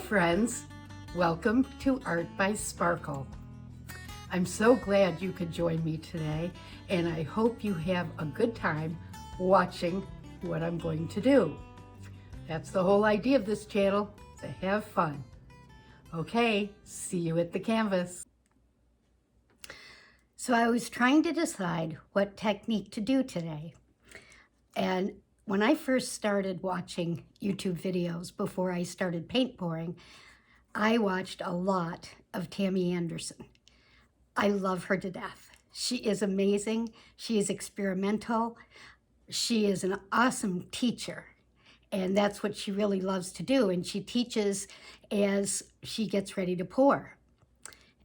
friends, welcome to Art by Sparkle. I'm so glad you could join me today, and I hope you have a good time watching what I'm going to do. That's the whole idea of this channel, to have fun. Okay, see you at the canvas. So I was trying to decide what technique to do today. And when I first started watching YouTube videos before I started paint pouring, I watched a lot of Tammy Anderson. I love her to death. She is amazing. She is experimental. She is an awesome teacher. And that's what she really loves to do. And she teaches as she gets ready to pour.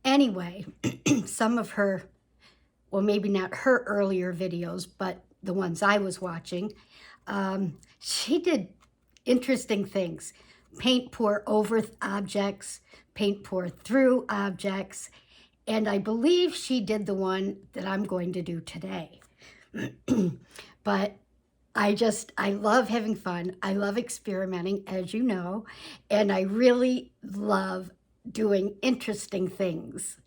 Anyway, some of her, well, maybe not her earlier videos, but the ones I was watching, she did interesting things. Paint pour over objects, paint pour through objects, and I believe she did the one that I'm going to do today. But I love having fun. I love experimenting, as you know, and I really love doing interesting things.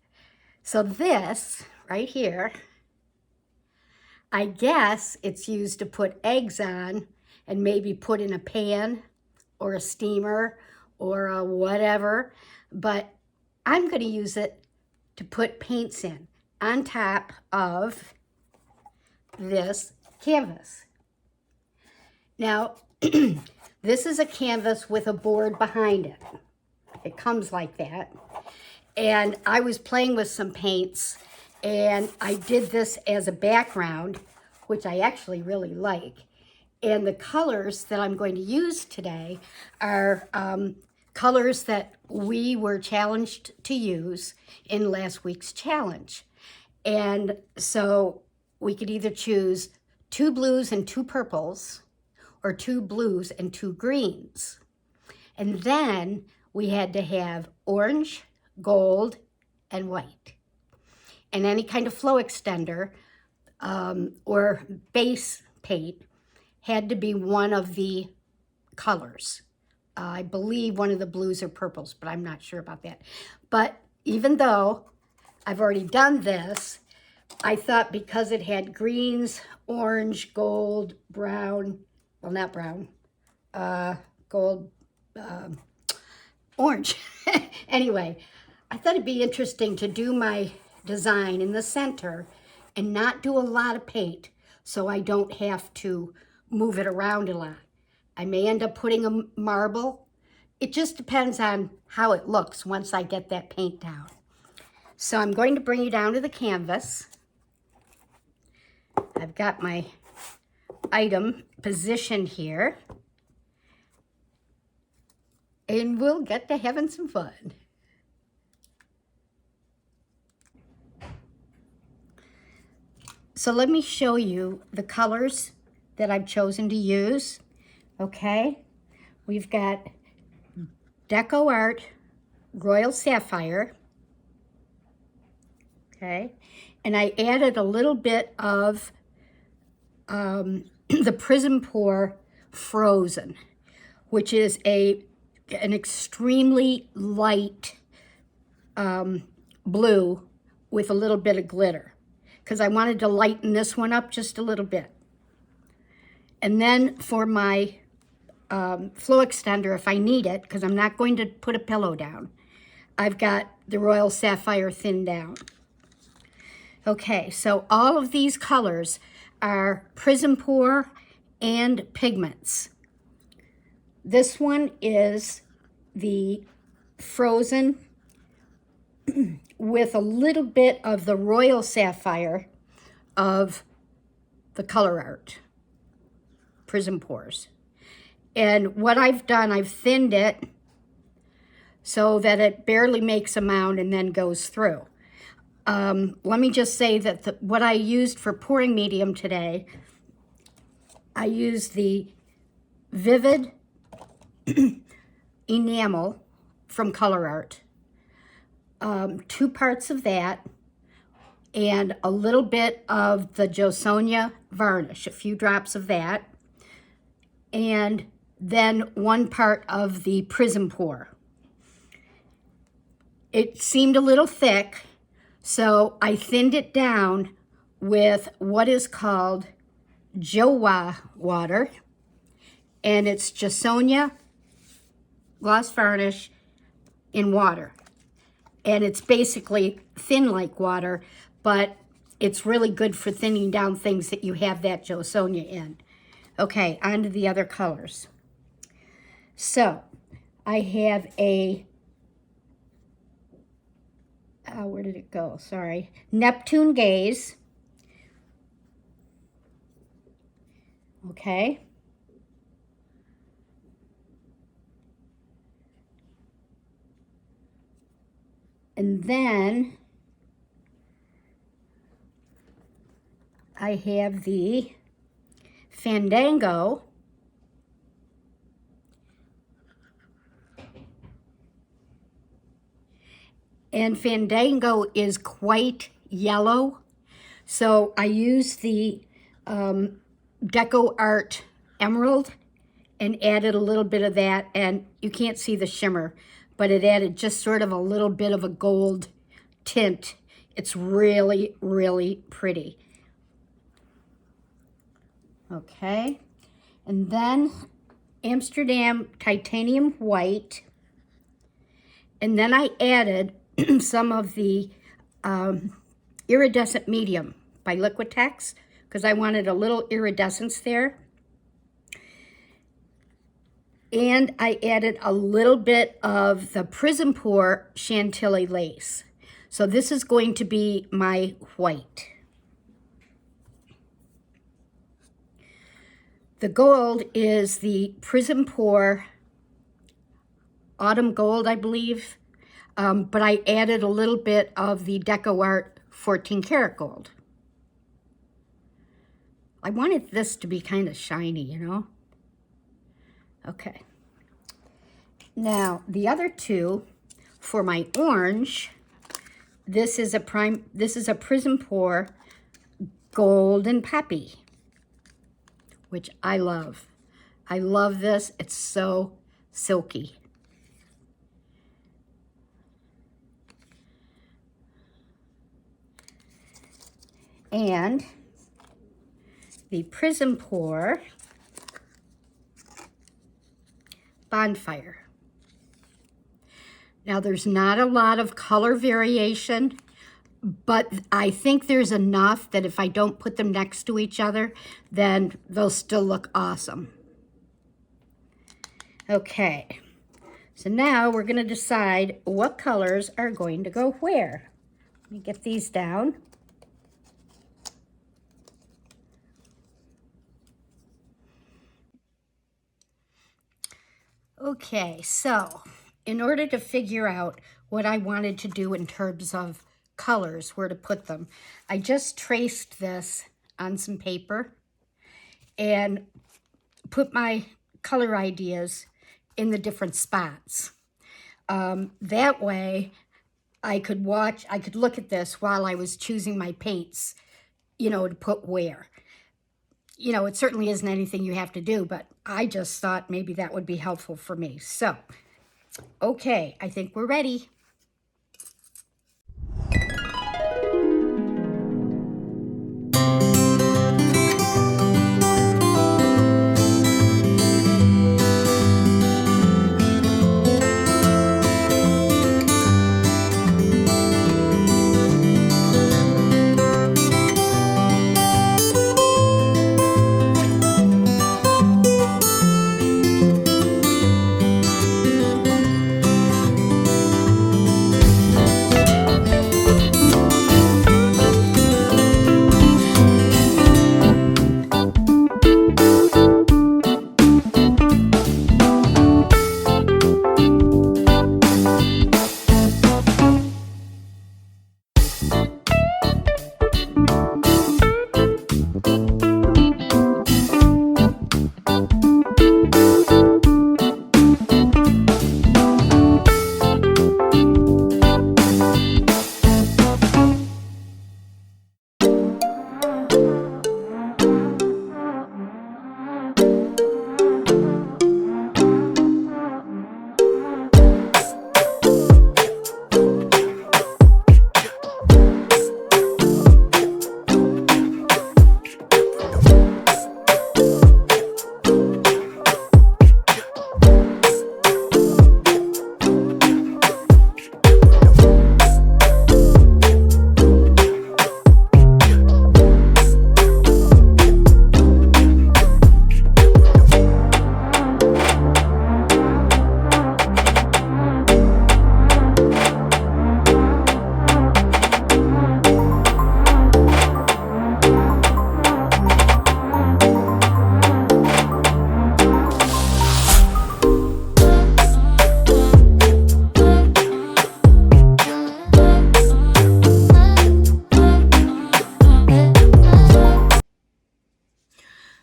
So this right here, I guess it's used to put eggs on and maybe put in a pan or a steamer or a whatever, but I'm going to use it to put paints in on top of this canvas. Now, this is a canvas with a board behind it. It comes like that. And I was playing with some paints, and I did this as a background, which I actually really like. And the colors that I'm going to use today are colors that we were challenged to use in last week's challenge. And so we could either choose 2 blues and 2 purples, or 2 blues and 2 greens. And then we had to have orange, gold, and white. And any kind of flow extender or base paint had to be one of the colors. I believe one of the blues or purples, but I'm not sure about that. But even though I've already done this, I thought because it had greens, orange, gold, brown, well, not brown, gold, orange. Anyway, I thought it'd be interesting to do my design in the center and not do a lot of paint so I don't have to move it around a lot. I may end up putting a marble. It just depends on how it looks once I get that paint down. So I'm going to bring you down to the canvas. I've got my item positioned here. And we'll get to having some fun. So let me show you the colors that I've chosen to use. Okay, we've got Deco Art Royal Sapphire. Okay, and I added a little bit of the Prism Pour Frozen, which is an extremely light blue with a little bit of glitter, because I wanted to lighten this one up just a little bit. And then for my flow extender, if I need it, because I'm not going to put a pillow down, I've got the Royal Sapphire Thin Down. Okay, so all of these colors are Prism Pour and pigments. This one is the Frozen with a little bit of the Royal Sapphire of the Color Art Prism Pours. And what I've done, I've thinned it so that it barely makes a mound and then goes through. Let me just say that what I used for pouring medium today, I used the Vivid Enamel from Color Art. 2 parts of that, and a little bit of the Josonia varnish, a few drops of that, and then 1 part of the Prism Pour. it seemed a little thick, so I thinned it down with what is called Jowa water, and it's Jasonia gloss varnish in water. And it's basically thin like water, but it's really good for thinning down things that you have that Jasonia in. Okay, on to the other colors. So, I have a, where did it go? Sorry. Neptune Gaze. Okay. And then I have the Fandango. And Fandango is quite yellow. So I use the Deco Art Emerald and added a little bit of that. And you can't see the shimmer, but it added just sort of a little bit of a gold tint. It's really, really pretty. Okay. And then Amsterdam Titanium White. And then I added some of the Iridescent Medium by Liquitex because I wanted a little iridescence there. And I added a little bit of the Prism Pour Chantilly Lace. So this is going to be my white. The gold is the Prism Pour Autumn Gold, I believe. But I added a little bit of the Deco Art 14 karat gold. I wanted this to be kind of shiny, you know? Okay. Now, the other two, for my orange, this is a Prism Pour Golden Peppy, which I love. I love this. It's so silky. And the Prism Pour Bonfire. Now, there's not a lot of color variation, but I think there's enough that if I don't put them next to each other, then they'll still look awesome. Okay, so now we're going to decide what colors are going to go where. Let me get these down. Okay, so in order to figure out what I wanted to do in terms of colors, where to put them, I just traced this on some paper and put my color ideas in the different spots. That way I could look at this while I was choosing my paints, you know, to put where. You know, it certainly isn't anything you have to do, but I just thought maybe that would be helpful for me. So, okay, I think we're ready.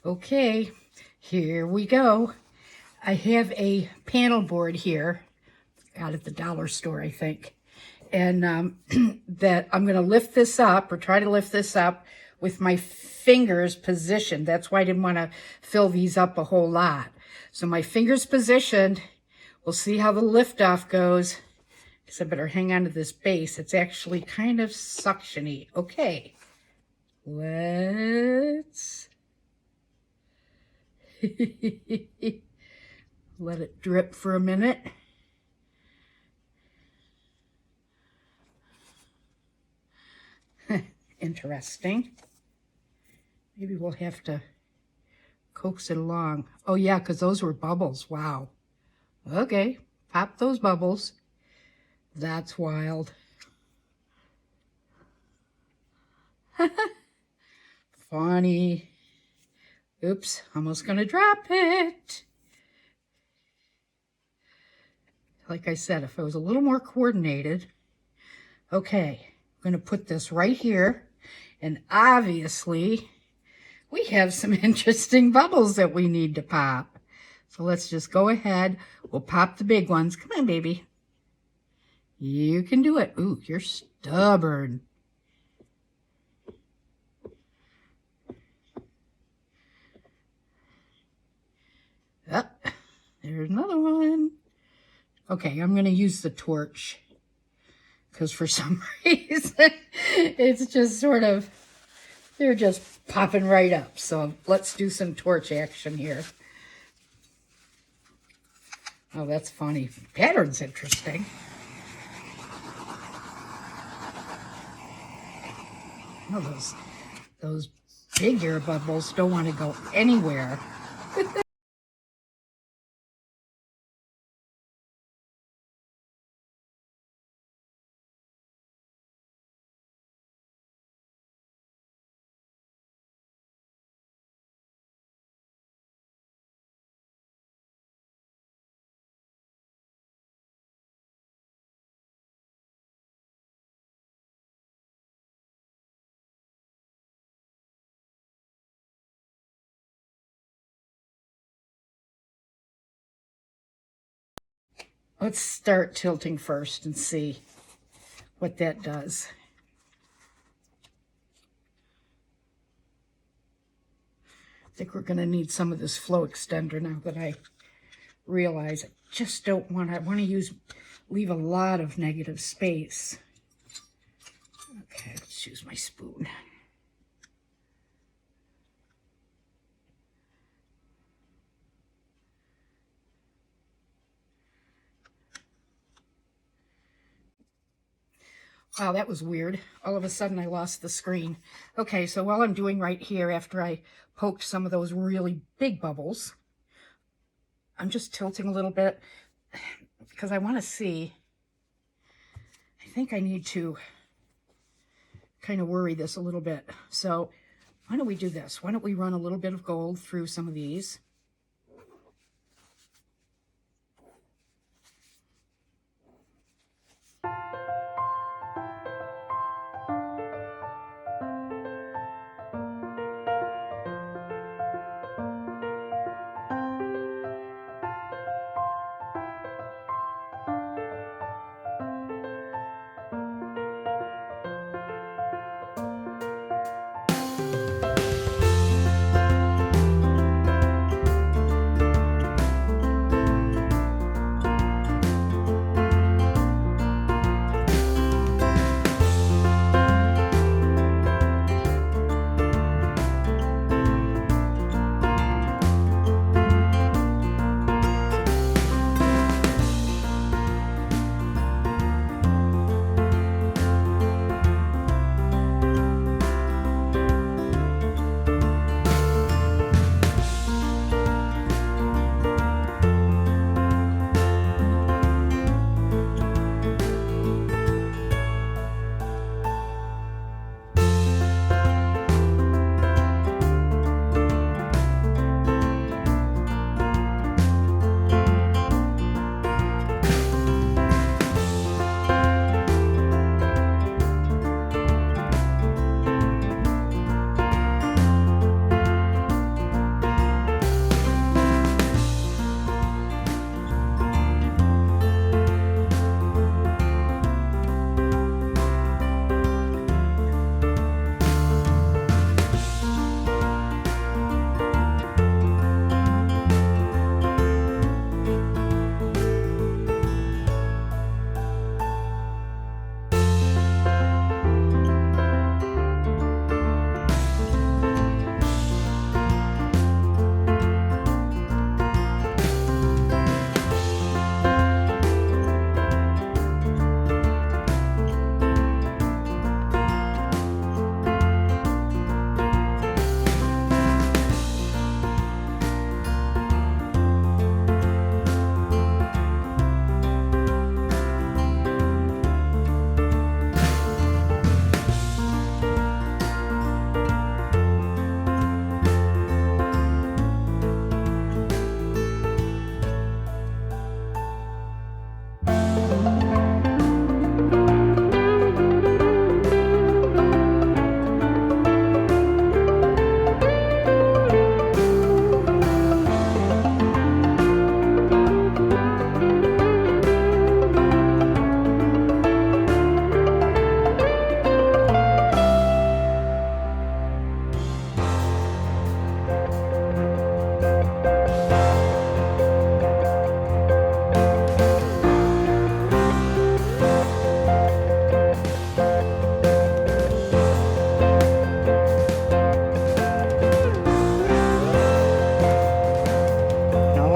Okay, here we go. I have a panel board here out at the dollar store, I think. And that I'm going to lift this up, or try to lift this up with my fingers positioned. That's why I didn't want to fill these up a whole lot. So my fingers positioned. We'll see how the lift off goes. Because I better hang on to this base. It's actually kind of suctiony. Okay. Let's let it drip for a minute. Interesting. Maybe we'll have to coax it along. Oh yeah, because those were bubbles. Wow. Okay, pop those bubbles. That's wild. Funny. Oops, almost gonna drop it. Like I said, if I was a little more coordinated. Okay, I'm gonna put this right here. And obviously, we have some interesting bubbles that we need to pop. So let's just go ahead. We'll pop the big ones. Come on, baby. You can do it. Ooh, you're stubborn. Oh, there's another one. Okay, I'm going to use the torch. Because for some reason, it's just sort of, they're just popping right up. So let's do some torch action here. Oh, that's funny. Pattern's interesting. Oh, those big air bubbles don't want to go anywhere. Let's start tilting first and see what that does. I think we're going to need some of this flow extender now that I realize I just don't want to, I want to leave a lot of negative space. Okay, let's use my spoon. Wow, that was weird. All of a sudden I lost the screen. Okay, so what I'm doing right here after I poked some of those really big bubbles, I'm just tilting a little bit because I want to see. I think I need to kind of worry this a little bit. So why don't we do this? Why don't we run a little bit of gold through some of these?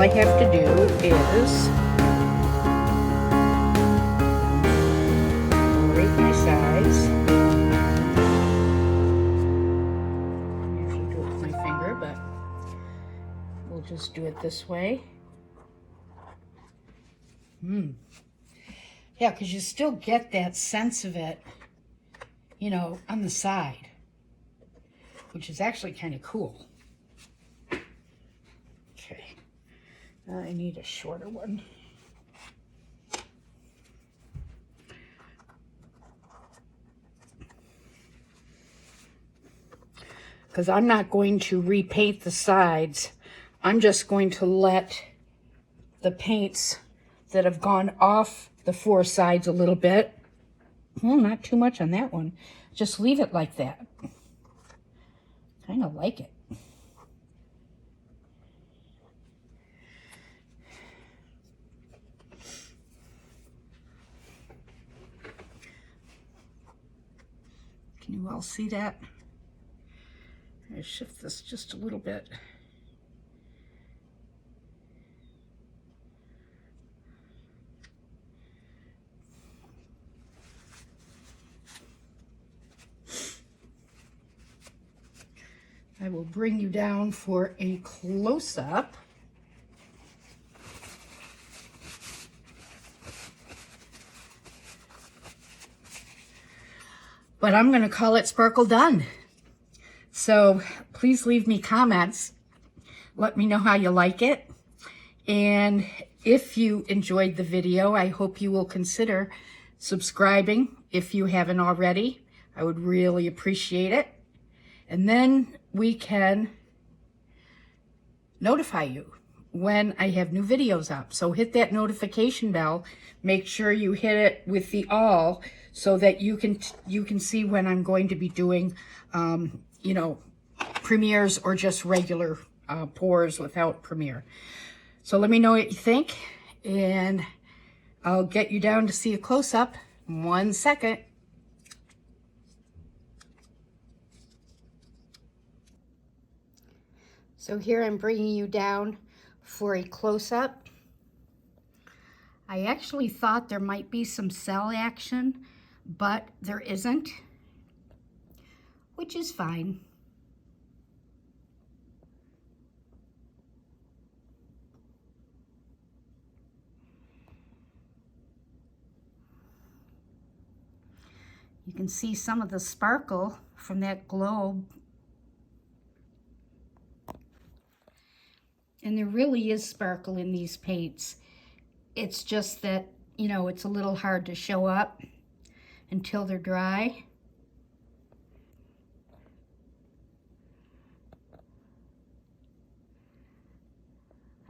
I have to do is rate my size. I usually do it with my finger, but we'll just do it this way. Yeah, because you still get that sense of it, you know, on the side, which is actually kind of cool. Okay, I need a shorter one. Because I'm not going to repaint the sides. I'm just going to let the paints that have gone off the four sides a little bit. Well, not too much on that one. Just leave it like that. Kind of like it. Can you all see that? I'm going to shift this just a little bit. I will bring you down for a close-up. But I'm going to call it sparkle done. So please leave me comments. Let me know how you like it. And if you enjoyed the video, I hope you will consider subscribing if you haven't already. I would really appreciate it. And then we can notify you when I have new videos up. So hit that notification bell. Make sure you hit it with the all so that you can see when I'm going to be doing, you know, premieres or just regular pours without premiere. So let me know what you think, and I'll get you down to see a close-up in 1 second. So here I'm bringing you down for a close-up. I actually thought there might be some cell action, but there isn't, which is fine. You can see some of the sparkle from that globe. And there really is sparkle in these paints. It's just that, you know, it's a little hard to show up until they're dry.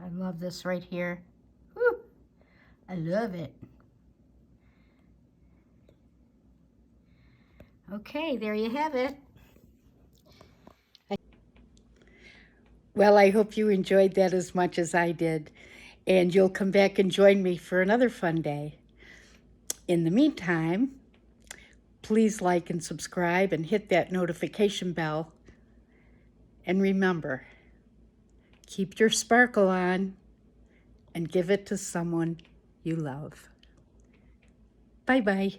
I love this right here. Woo! I love it. Okay, there you have it. Well, I hope you enjoyed that as much as I did, and you'll come back and join me for another fun day. In the meantime, please like and subscribe and hit that notification bell. And remember, keep your sparkle on and give it to someone you love. Bye-bye.